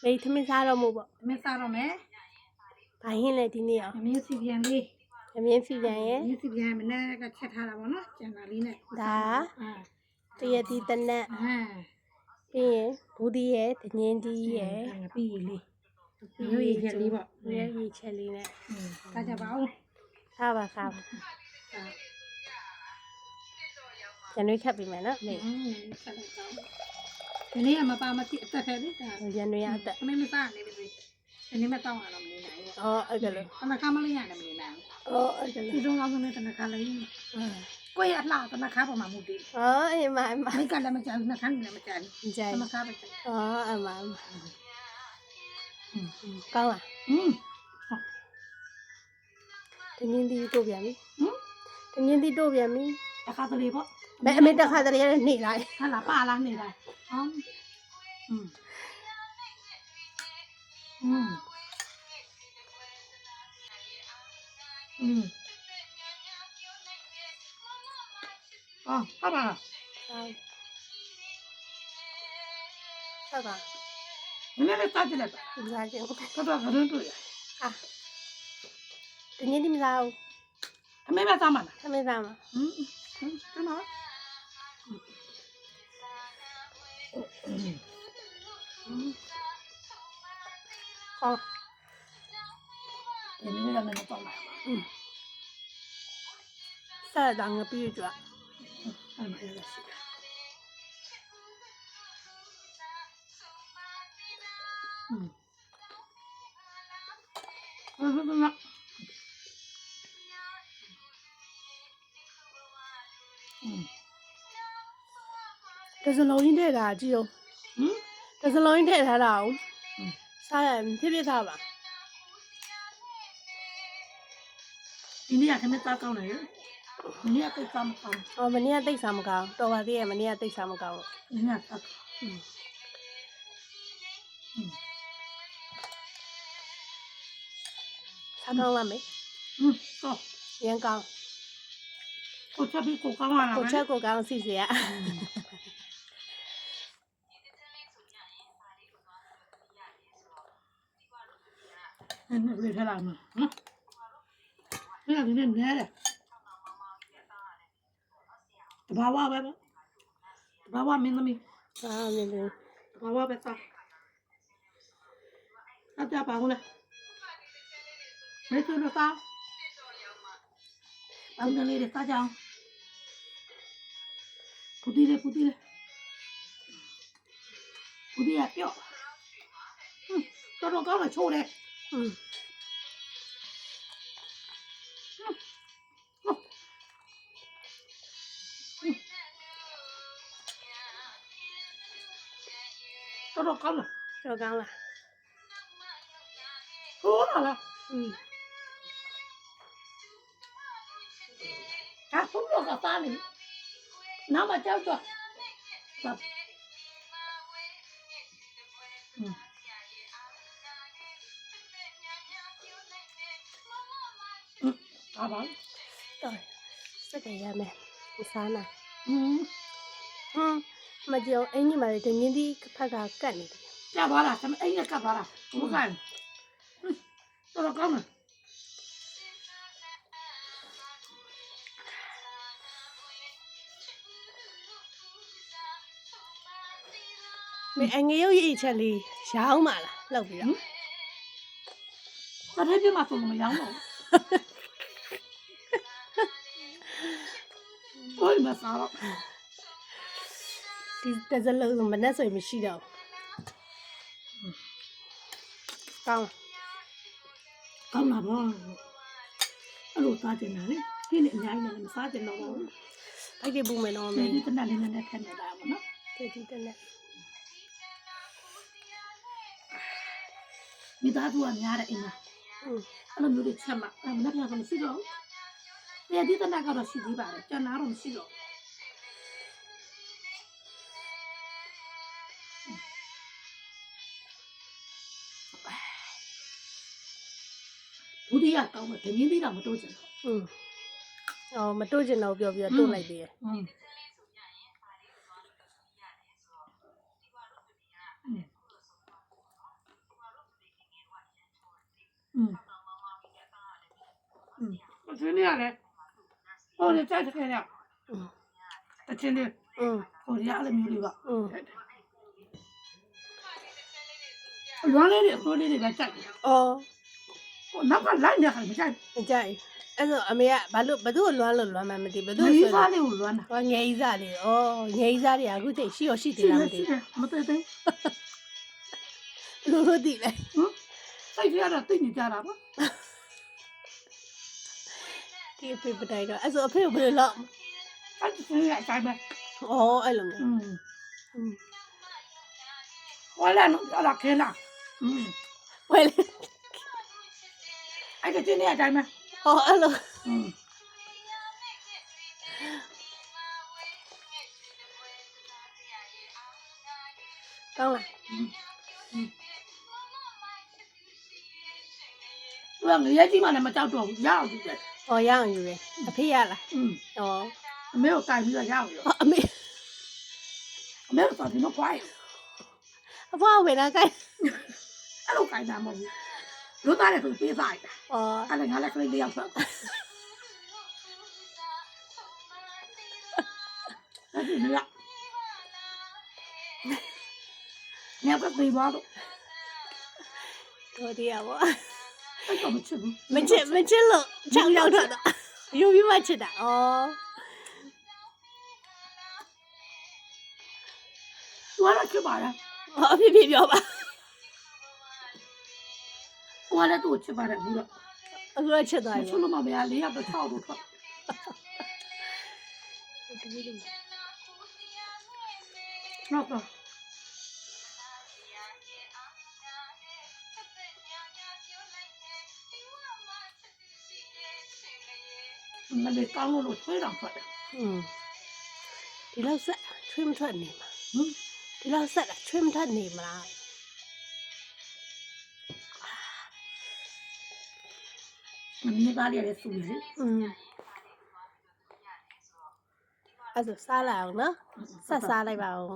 မေးသမင်းစားတော့မို့ပေါ့ မင်းစားတော့မယ် ဘာဟင်းလဲဒီနေ့ရော မင်းစီပြန်လေး သမင်းစီပြန်ရဲ့ မင်းစီပြန်မနေ့ကချက်ထားတာပေါ့နော်ကျန်တာလေးနဲ့ ဒါတရတီတနက် အာ ပြီးရင်ဘူးဒီရဲ့ဒငင်းကြီးရဲ့ ငါပြီးလေးရိုးရည်ချက်လေးပေါ့ ရဲကြီးချက်လေးနဲ့ စားကြပါဦး စားပါစားပါကျန်ရွေးခတ်ပြီးမယ်နော်မေ ဆက်လိုက်တော့ဒီနေ့ကမပါမဖြစ်အသက်ပဲလေဒါ ကျန်ရွေးရအသက် အမေမစားနေပြီဒီနေ့မတောင်းရတော့မနေနိုင်ဘူး อ๋อအဲ့ကလေး တနခါမလေးရတယ်မနေနိုင် อ๋อအဲ့ကလေး ဘူးဒီတော့ကတော့တနခါလေးကိုယ့်ရဲ့အလှတနခါပေါ်မှာမူတည် อ๋อအေးမအမ မိကလည်းမကြဘူးနှခမ်းလည်းမကြဘူး ကြိုက် တနခါပဲကြ อ๋อအမကောင်းလားဒငင်းတီတို့ပြန်ပြီဒငင်းတီတို့ပြန်ပြီ တခါတလေပေါ့ မဲအမေတက်ခါတည်းရနေလိုက် ဟာလာပါလားနေလိုက်ဟမ်ဟာပါ ဆောက်ပါ နည်းနည်းစားကြည့်လိုက် စားချင်း တော်တော်ကရင်တွေ့ရ အာဒငင်းတီမစားဘူး အမေမစားမလား သမင်းစားမှာ ကနော်ဟော ဒီနေ့လည်းမတော့မှာ စားတာငပြီးကြွ အဲ့မှာရရှိတစလုံးကြီးထည့်တာကြည့်အောင်တစလုံးကြီးထည့်ထားတာအောင်စားရဖြစ်ဖြစ်သားပါ ဒီနေ့ကခဏသားကောင်းတယ်ဒီနေ့ကပိတ်ကောင်းကောင်း ဟောမနေ့ကတိတ်စားမကောင်းတော်ပါသေးရဲ့မနေ့ကတိတ်စားမကောင်းလို့ ဒီနေ့ကသား စားကောင်းလားမေ တော့ ရန်ကောင်း ကိုချက်ပြီးကိုကောင်းလာ ကိုချက်ကိုကောင်းစီစီရ အဲ့ဒါလေးထလာမှာနော်အဲ့ဒါဒီနေ့နဲတယ်တဘာဝပဲတဘာဝမင်းသမီး စားမြင်တယ် တဘာဝပဲစားအကြပါဦးလားမေးသူတို့စားအောင်တယ်လေစားကြအောင်ပူတီလေပူတီရပြော့တော်တော်ကောင်းတယ်ချိုးတယ်တော်တော်ကောင်းတယ် တော်ကောင်းလား ဟိုးလာလားဟာဘုံတော့ကစားနေနာမကြောက်တော့ဟာပါ တော်စက်ကြရမယ်စားနာ อืม မကြောက်အင်ကြီးမာတငင်းတီဖက်ကကတ်နေတယ် ကြာပါလားအဲ့ငါကပ်ပါလားဘုကန်းတော်တော်ကောင်းတယ် မင်းအငရုတ်ရိတ်ချက်လေးရောင်းပါလားလောက်ပြီးတော့ တထည့်ပြမှာဆိုမရောင်းတော့ဘိုးမစားတော့ ဒီတစလုံးမနဲ့ဆိုရင်မရှိတော့ကောင်း ကောင်းတာပေါ့အဲ့လိုစားကျင်တာလေဒီနေ့အများကြီးလည်းမစားကျင်တော့ဘူး ဖိုက်ကြပူမယ်တော့မ ဒီ င်း တနက်လေးနဲ့ထည့်နေတာပေါ့နော် ဒီတနေ့ မိသားစုကများတဲ့အိမ်မှာအဲ့လိုမျိုးတွေချက်မှမနေ့ကမရှိတော့ဘူးဒီတနက်ကတော့ရှိသေးပါတယ်ကျန်တာတော့မရှိတော့ဘူးဒီကကောင်းတယ်ဒင်းသေးတာမတိုးချင်ဘူး အော်မတို့ကျင်တော့ပြောပြီးတော့တို့လိုက်သေးတယ် ဟ我今天嘞，我的再开了，我今天我家里没有吧，原来的河里那边站， အော် 我那个蓝的还没站， မကြိုက်အဲ့ဆိုအမေကဘာလို့ဘသူ့ကိုလွမ်းလို့လွမ်းမှမသိဘသူ့ 没 ဆို 啥的我乱了， ဟောငယ်ကြီးစားလေးဩငယ်ကြီးစားတွေကအခုချိန်ရှိရရှိသေးလားမသိ 是的，没得得， ဘူးလို့သိလဲ 在家了对你家了吧？ ဒီအဖေပတိုင်တော့အဲ့ဆိုအဖေကိုဘယ်လိုလုပ် 咱就是也在呗， ဩအဲ့လိုမျိုး 我来弄叫他开了， ဝယ်လေ 哎，这今天也在呗， ဩအဲ့လို ကောင်းလား 我我也今晚那么早做，要不的， ဩရအောင်ယူတယ်အဖေရလားဩ 没有干预的要有， အမေ 没有早晨都快， အဖွားဝင်လာကြိုက် 哎，都干啥么？有哪里都比赛的， ဩ 俺那可以这样说，那是这样，你要不背包都， တို့တရားပေါ့ 哎，怎么吃不？ မချစ်လို့ချောက်ရောက်တော့ယူပြီးမှချစ်တာဩ 我那吃吧呀， အဖေဖေပြောပါ 我那都吃吧的，不了， အခုတော့ချစ်သွား 我 ပြီ 吃了嘛没呀？你要不炒都炒，那个。 那得刚我都推上出来， ဒီလောက်ဆက်ချွေးမထွက်နေမှာဒီလောက်ဆက်ချွေးမထွက်နေမလား 你哪里来苏的？ အဲ့ဆိုစားလိုက်အောင်နော်ဆက်စားလိုက်ပါဦး